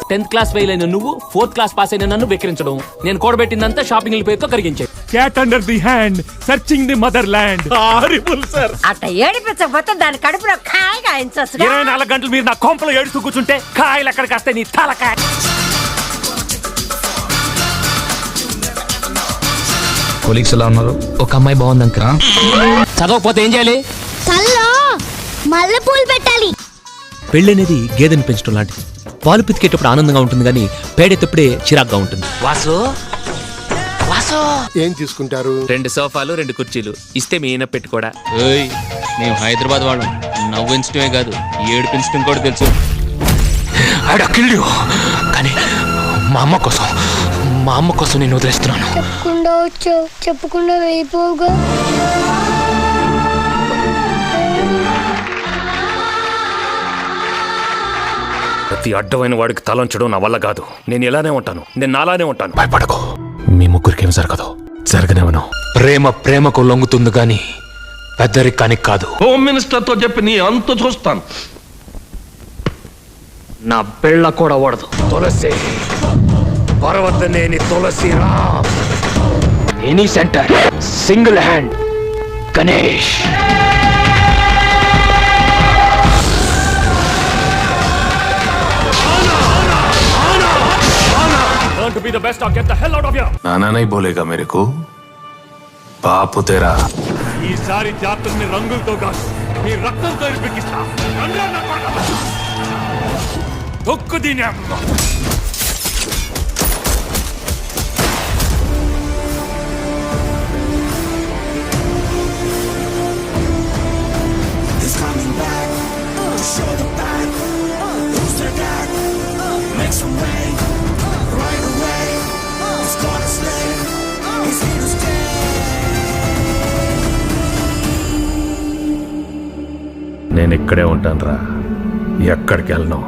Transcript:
Tenth class fail అయిన నువ్వు 4th class pass అయిన నన్ను వెక్కిరించడం, నేను కూడబెట్టిందంతా షాపింగ్ పేరుతో కరిగించాయి. Cat under the hand searching the motherland. Horrible sir. అట్ట ఏడిపించకపోతే దాని కడుపులో కాయగా 24 గంటలు మీరు నా కొంపలో ఏడుస్తూ కూర్చుంటే కాయలు ఎక్కడికి వస్తాయి నీ తలకాయ. కొలీగ్స్ ఎలా ఉన్నారు? ఒక అమ్మాయి బాగుంది అంక. చదవకపోతే ఏం చేయాలి? చల్లో మల్లెపూలు పెట్టాలి. పెళ్ళనేది గేదెని పెంచడం లాంటిది. పాలు పితికేటప్పుడు ఆనందంగా ఉంటుంది కానీ పేడేటప్పుడే చిరాగ్గా ఉంటుంది. వాసు వాసు ఏం తీసుకుంటారు? 2 సోఫాలు 2 కుర్చీలు ఇస్తే మీ ఈయన పెట్టుకోడా. మేము హైదరాబాద్ వాళ్ళం. నవ్వించడమే కాదు ఏడిపించడం కూడా తెలుసు. కానీ మా అమ్మ కోసం నేను వదిలేస్తున్నాను. చెప్పకుండా వచ్చావు, చెప్పకుండా వెళ్ళిపోగా. ప్రతి అడ్డమైన వాడికి తలంచడం నా వల్ల కాదు. నేను ఇలానే ఉంటాను, నేను నాలానే ఉంటాను. భయపడకు, మీ ముగ్గురికేం జరగదు. జరగనేవను. ప్రేమకు లొంగుతుంది గాని పెద్దరికానికి కాదు. హోమ్ మినిస్టర్ తో చెప్పి నీ అంత చూస్తాను. నా పెళ్ళ కూడా ఓడదు. Tulasi Parvataneni Tulasi Ram. Any centre single hand Ganesh. To be the best or get the hell out of here. नाना नहीं बोलेगा मेरे को, बापू तेरा. ఈసారి జాతరని రంగులతో కాదు నీ రక్తంతో ఇరిపిస్తా. తొక్కు దీని అమ్మ. నేను ఇక్కడే ఉంటాను రా, ఎక్కడికి వెళ్ళను.